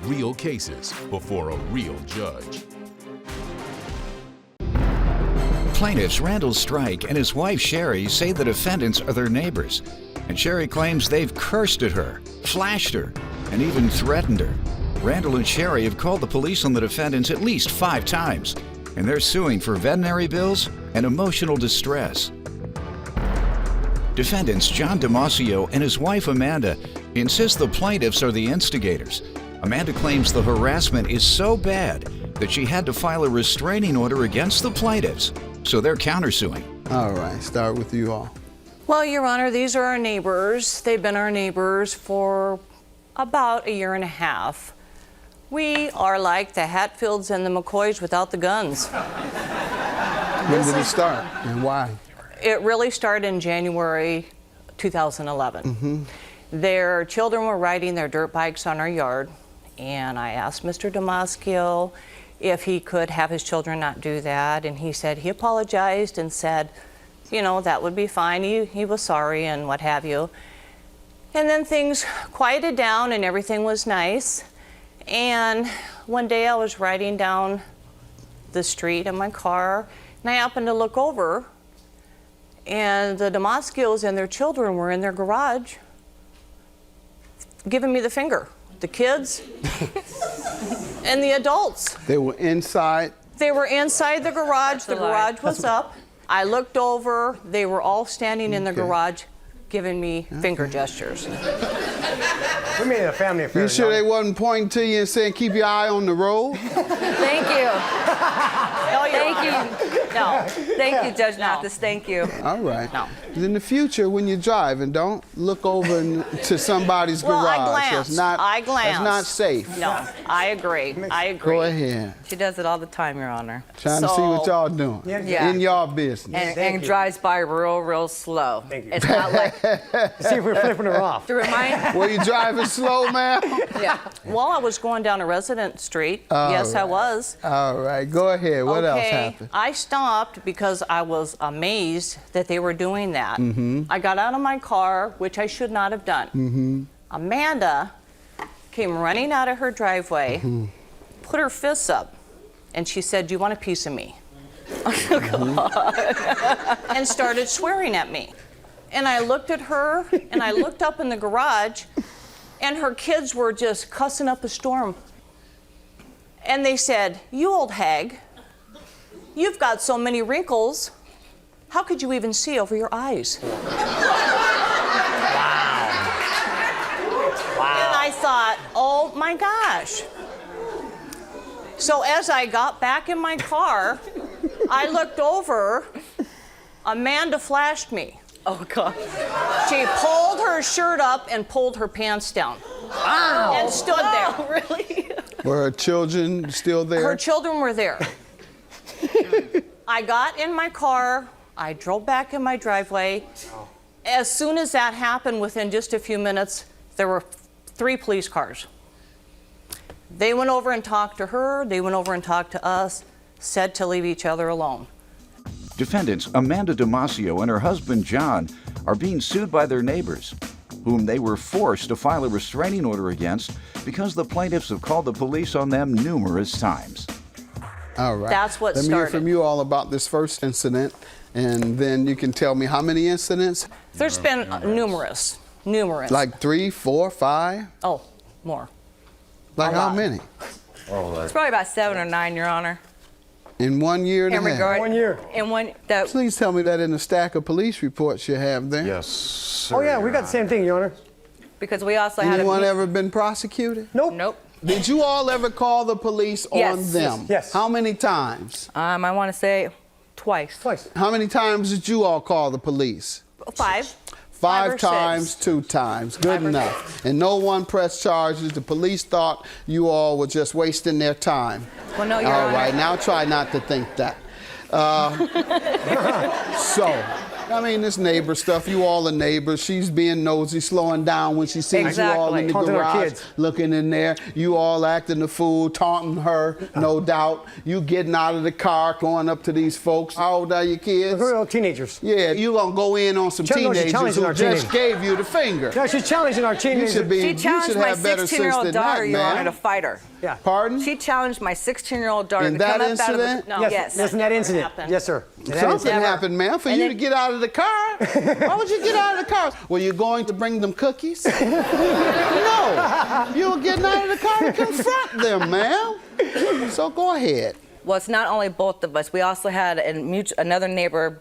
real cases before a real judge. Plaintiffs Randall Strike and his wife Sherry say the defendants are their neighbors. And Sherry claims they've cursed at her, flashed her, and even threatened her. Randall and Sherry have called the police on the defendants at least 5 times, and they're suing for veterinary bills and emotional distress. Defendants John Damasio and his wife Amanda insist the plaintiffs are the instigators. Amanda claims the harassment is so bad that she had to file a restraining order against the plaintiffs, so they're countersuing. All right, start with you all. Well, Your Honor, these are our neighbors. They've been our neighbors for about 1.5 years. We are like the Hatfields and the McCoys without the guns. When did it start and why? It really started in January 2011. Their children were riding their dirt bikes on our yard, and I asked Mr. Damasio if he could have his children not do that, and he said he apologized and said, you know, that would be fine. He was sorry and what have you. And then things quieted down and everything was nice. And one day I was riding down the street in my car, and I happened to look over, and the Damasios and their children were in their garage giving me the finger. The kids and the adults. They were inside? They were inside the garage. The garage was up. I looked over. They were all standing in the garage giving me finger gestures. We made it a family affair. You sure they wasn't pointing to you and saying, keep your eye on the road? Thank you. No, Thank you. No. Thank you, Judge Mathis. Thank you. All right. No. In the future, when you're driving, don't look over to somebody's garage. I glanced. That's not safe. No, I agree. I agree. Go ahead. She does it all the time, Your Honor. Trying to see what y'all doing. Yeah. In y'all business. And drives by real slow. Thank you. It's not like See if we're flipping her off. to remind. Were you driving slow, ma'am? Yeah. Well, I was going down a resident street. Yes, I was. All right. Go ahead. What else happened? I stopped because I was amazed that they were doing that. I got out of my car, which I should not have done. Amanda came running out of her driveway, put her fists up, and she said, "Do you want a piece of me?" And started swearing at me. And I looked at her, and I looked up in the garage, and her kids were just cussing up a storm. And they said, "You old hag, you've got so many wrinkles. How could you even see over your eyes?" Wow. And I thought, oh my gosh. So as I got back in my car, I looked over, Amanda flashed me. Oh, God. She pulled her shirt up and pulled her pants down. Wow. And stood there. Really? Were her children still there? Her children were there. I got in my car, I drove back in my driveway. As soon as that happened, within just a few minutes, there were 3 police cars. They went over and talked to her, they went over and talked to us, said to leave each other alone. Defendants Amanda Damasio and her husband John are being sued by their neighbors, whom they were forced to file a restraining order against because the plaintiffs have called the police on them numerous times. All right. That's what Let me hear started. from you all about this first incident, and then you can tell me how many incidents? There's been numerous. Like 3, 4, 5? Oh, more. Like A how lot. many? It's probably about 7 or 9, Your Honor. In 1 year and a In half? regard. 1 year. In one. That. Please tell me that in the stack of police reports you have there. Yes, sir. Oh, yeah, we got the same thing, Your Honor. Because we also had Anyone a. ever been prosecuted? Nope. Nope. Did you all ever call the police on Yes. them? Yes. How many times? I want to say twice. Twice. How many times did you all call the police? 5. 5 or times, 6. 2 times. Good 5 or enough. And no one pressed charges. The police thought you all were just wasting their time. Well, no, Your All Honor. right, now try not to think that. So, I mean, this neighbor stuff, you all are neighbors. She's being nosy, slowing down when she sees you all in the Taunting our garage, kids. looking in there. You all acting the fool, taunting her, no doubt. You getting out of the car, going up to these folks. How old are your kids? We're all teenagers. Yeah, you gonna go in on some teenagers who just gave you the finger. No, she's challenging our teenagers. She challenged my 16-year-old daughter, Your Honor, to fight her. Yeah. Pardon? She challenged my 16-year-old daughter In to that come up incident? out of the... Yes. Listen, that incident. happened. Yes, sir. Something happened, man, for you to get out of the car. Why would you get out of the car? Were you going to bring them cookies? No. You were getting out of the car to confront them, man. So go ahead. Well, it's not only both of us. We also had another neighbor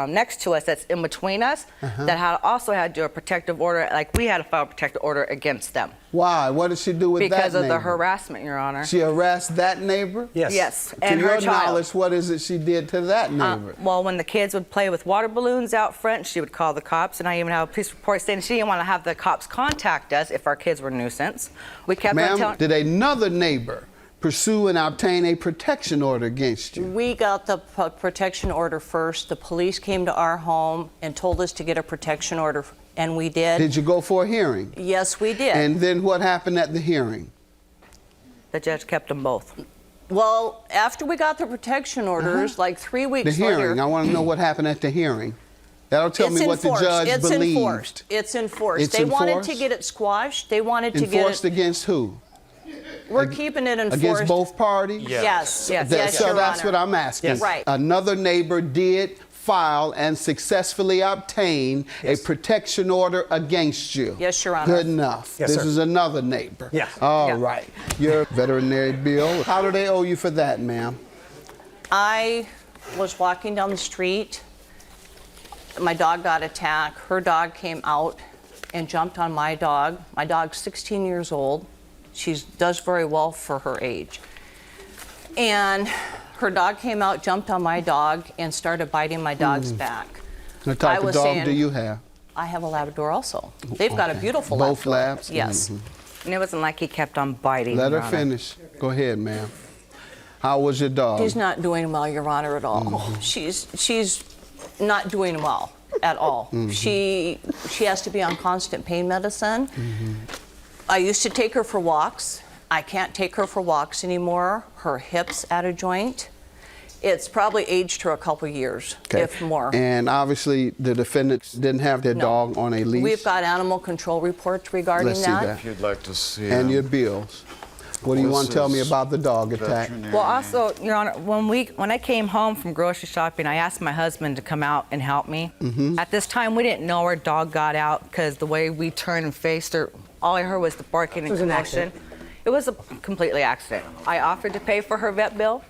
next to us that's in between us that also had to do a protective order. Like, we had to file a protective order against them. Why? What did she do with that neighbor? Because of the harassment, Your Honor. She harassed that neighbor? Yes. Yes, To and her your child. knowledge, what is it she did to that neighbor? Well, when the kids would play with water balloons out front, she would call the cops, and I even have a police report saying she didn't want to have the cops contact us if our kids were a nuisance. We kept on Ma'am, telling... did another neighbor pursue and obtain a protection order against you? We got the protection order first. The police came to our home and told us to get a protection order, and we did. Did you go for a hearing? Yes, we did. And then what happened at the hearing? The judge kept them both. Well, after we got the protection orders, like 3 weeks The hearing. later... I want to know what happened at the hearing. That'll tell me what the judge it's believed. Enforced. It's enforced. It's They wanted enforced? to get it squashed. They wanted to get it... Enforced against who? We're keeping it enforced. Against both parties? Yes. Yes. Yes, So Your that's Honor. what I'm asking. Yes. Right. Another neighbor did file and successfully obtain a protection order against you. Yes, Your Honor. Good enough. Yes, This sir. is another neighbor. Yeah. All Yeah. right. Your veterinary bill. How do they owe you for that, ma'am? I was walking down the street. My dog got attacked. Her dog came out and jumped on my dog. My dog's 16 years old. She does very well for her age. And her dog came out, jumped on my dog, and started biting my dog's back. What type I of was dog saying- do you have? I have a Labrador also. They've got a beautiful Both Labrador. labs? Yes. And it wasn't like he kept on biting. Let Your her Honor. finish. Go ahead, ma'am. How was your dog? She's not doing well, Your Honor, at all. She's not doing well at all. She has to be on constant pain medicine. I used to take her for walks. I can't take her for walks anymore. Her hip's out of joint. It's probably aged her a couple years, if more. And obviously, the defendants didn't have their No. dog on a leash. We've got animal control reports regarding Let's see that. If you'd like to see And your bills. What do you This want to tell me is about the dog attack? Well, also, Your Honor, when I came home from grocery shopping, I asked my husband to come out and help me. At this time, we didn't know our dog got out because the way we turned and faced her, all I heard was the barking and It was an commotion. It was a completely accident. I offered to pay for her vet bill.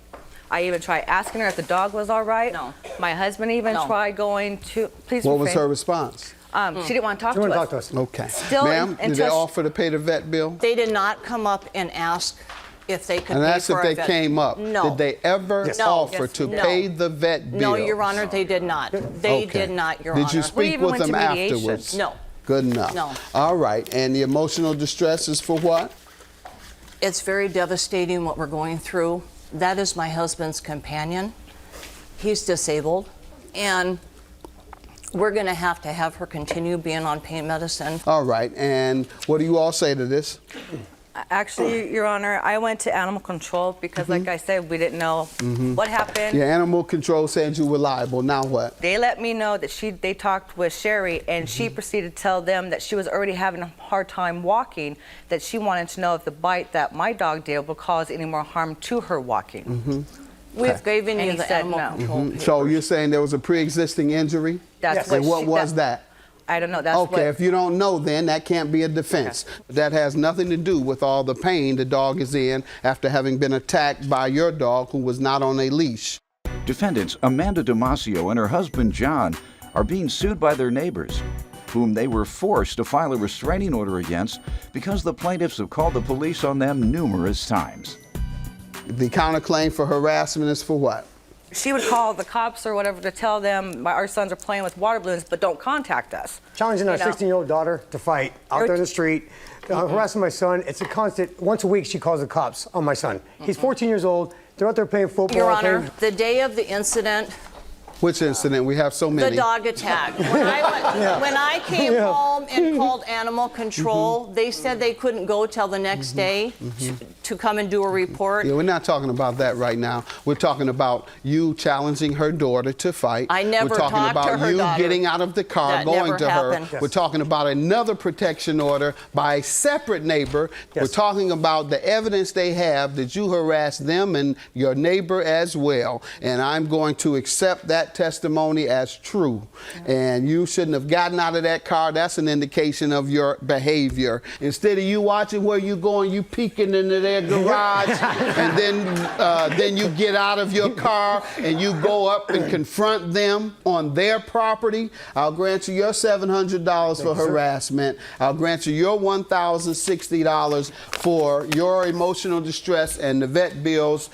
I even tried asking her if the dog was all right. No. My husband even No. tried going to. Please What was refrain. her response? She didn't want to talk You to want us. to talk to us? Okay. Still Ma'am, did they until she- offer to pay the vet bill? They did not come up and ask if they could And pay that's for if a they vet. came up. No. Did they ever Yes. No. offer Yes. to No. pay the vet bill? No, Your Honor, they did not. They did not, Your Honor. Did you We speak even with went them to mediation. afterwards? No. Good enough. No. All right. And the emotional distress is for what? It's very devastating what we're going through. That is my husband's companion. He's disabled, and we're going to have her continue being on pain medicine. All right. And what do you all say to this? Actually, Your Honor, I went to animal control because, like I said, we didn't know what happened. Your animal control said you were liable. Now what? They let me know that they talked with Sherry, and she proceeded to tell them that she was already having a hard time walking, that she wanted to know if the bite that my dog did would cause any more harm to her walking. We've given And you he the said animal no. control papers. So you're saying there was a pre-existing injury? That's And what she- was that? I don't know. That's Okay, what. if you don't know, then that can't be a defense. That has nothing to do with all the pain the dog is in after having been attacked by your dog who was not on a leash. Defendants Amanda Damasio and her husband John are being sued by their neighbors, whom they were forced to file a restraining order against because the plaintiffs have called the police on them numerous times. The counterclaim for harassment is for what? She would call the cops or whatever to tell them our sons are playing with water balloons, but don't contact us. Challenging our You know? 16-year-old daughter to fight out there in the street, harassing my son. It's a constant. Once a week, she calls the cops on my son. He's 14 years old. They're out there playing football. Your Honor, playing- the day of the incident, Which incident? We have so many. The dog attack. When I came home and called animal control, they said they couldn't go till the next day to come and do a report. Yeah, we're not talking about that right now. We're talking about you challenging her daughter to fight. I never We're talking talked about to her you daughter. getting out of the car, That going never to happened. her. Yes. We're talking about another protection order by a separate neighbor. Yes. We're talking about the evidence they have that you harassed them and your neighbor as well. And I'm going to accept that testimony as true. And you shouldn't have gotten out of that car. That's an indication of your behavior. Instead of you watching where you're going, you peeking into their garage, and then you get out of your car and you go up and confront them on their property. I'll grant you your $700 for harassment. I'll grant you your $1,060 for your emotional distress and the vet bills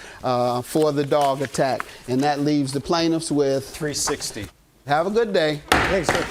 for the dog attack. And that leaves the plaintiffs with $360. have a good day. Thanks, sir.